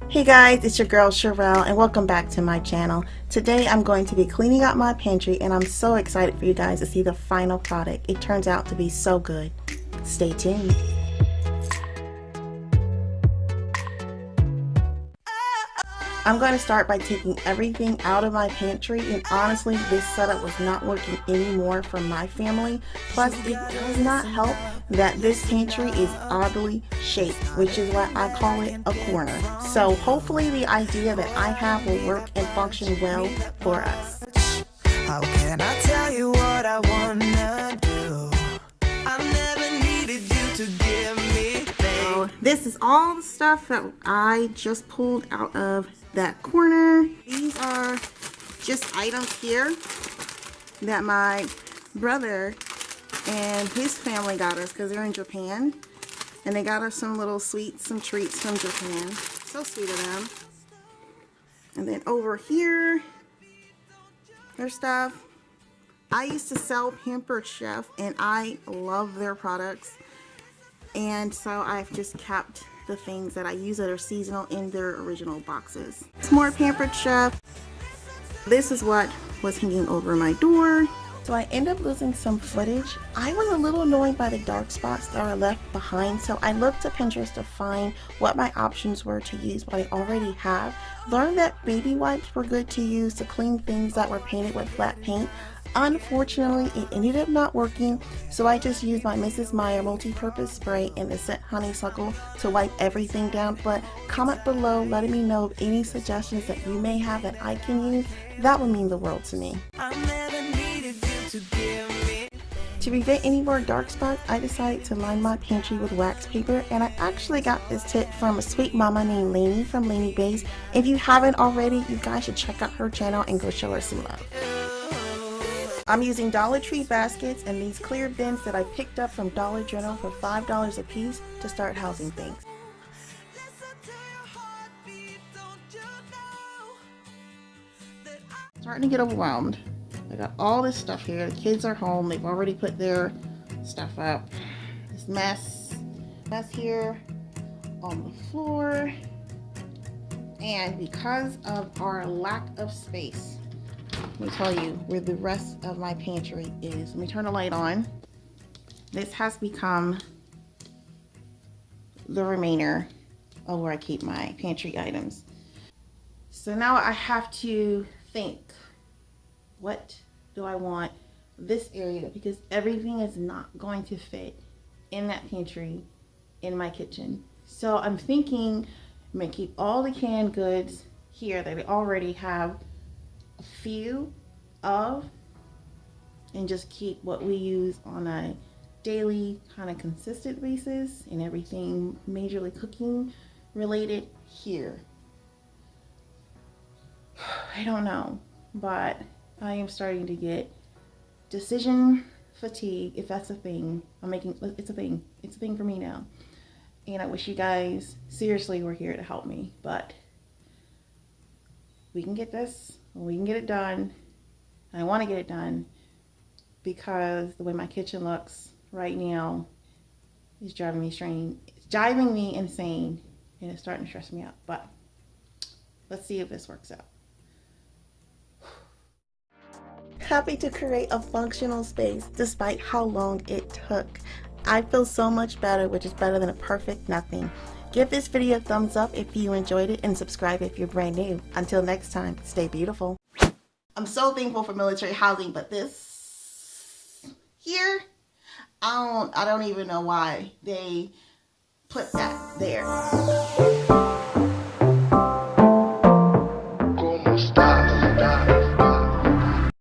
Hey guys, it's your girl Sherelle and welcome back to my channel. Today I'm going to be cleaning out my pantry and I'm so excited for you guys to see the final product. It turns out to be so good. Stay tuned. I'm going to start by taking everything out of my pantry, and honestly this setup was not working anymore for my family. Plus it does not help that this pantry is oddly shaped, which is why I call it a corner. So hopefully the idea that I have will work and function well for us. How can I tell you what I wanna do? I never needed you to give me things. So this is all the stuff that I just pulled out of that corner. These are just items here that my brother and his family got us because they're in Japan, and they got us some little sweets, some treats from Japan. So sweet of them. And then over here, their stuff. I used to sell Pampered Chef and I love their products, and so I've just kept the things that I use that are seasonal in their original boxes. It's more Pampered Chef. This is what was hanging over my door. So I end up losing some footage. I was a little annoyed by the dark spots that are left behind, so I looked to Pinterest to find what my options were to use what I already have. Learned that baby wipes were good to use to clean things that were painted with flat paint. Unfortunately, it ended up not working, so I just used my Mrs. Meyer multi-purpose spray and the scent honeysuckle to wipe everything down. But comment below letting me know of any suggestions that you may have that I can use. That would mean the world to me. I never needed you to give me. To prevent any more dark spots, I decided to line my pantry with wax paper, and I actually got this tip from a sweet mama named Lainey from Lainey Base. If you haven't already, you guys should check out her channel and go show her some love. I'm using Dollar Tree baskets and these clear bins that I picked up from Dollar General for $5 a piece to start housing things. Starting to get overwhelmed. I got all this stuff here. The kids are home. They've already put their stuff up. This mess here on the floor. And because of our lack of space, let me tell you where the rest of my pantry is. Let me turn the light on. This has become the remainder of where I keep my pantry items. So now I have to think, what do I want this area? Because everything is not going to fit in that pantry in my kitchen. So I'm thinking I'm gonna keep all the canned goods here that I already have a few of, and just keep what we use on a daily kind of consistent basis, and everything majorly cooking related here. I don't know, but I am starting to get decision fatigue, if that's a thing. It's a thing for me now, and I wish you guys seriously were here to help me, but we can get this. We can get it done. I want to get it done because the way my kitchen looks right now is driving me insane. It's driving me insane, and it's starting to stress me out. But let's see if this works out. Happy to create a functional space despite how long it took. I feel so much better, which is better than a perfect nothing. Give this video a thumbs up if you enjoyed it, and subscribe if you're brand new. Until next time, stay beautiful. I'm so thankful for military housing, but this here, I don't even know why they put that there.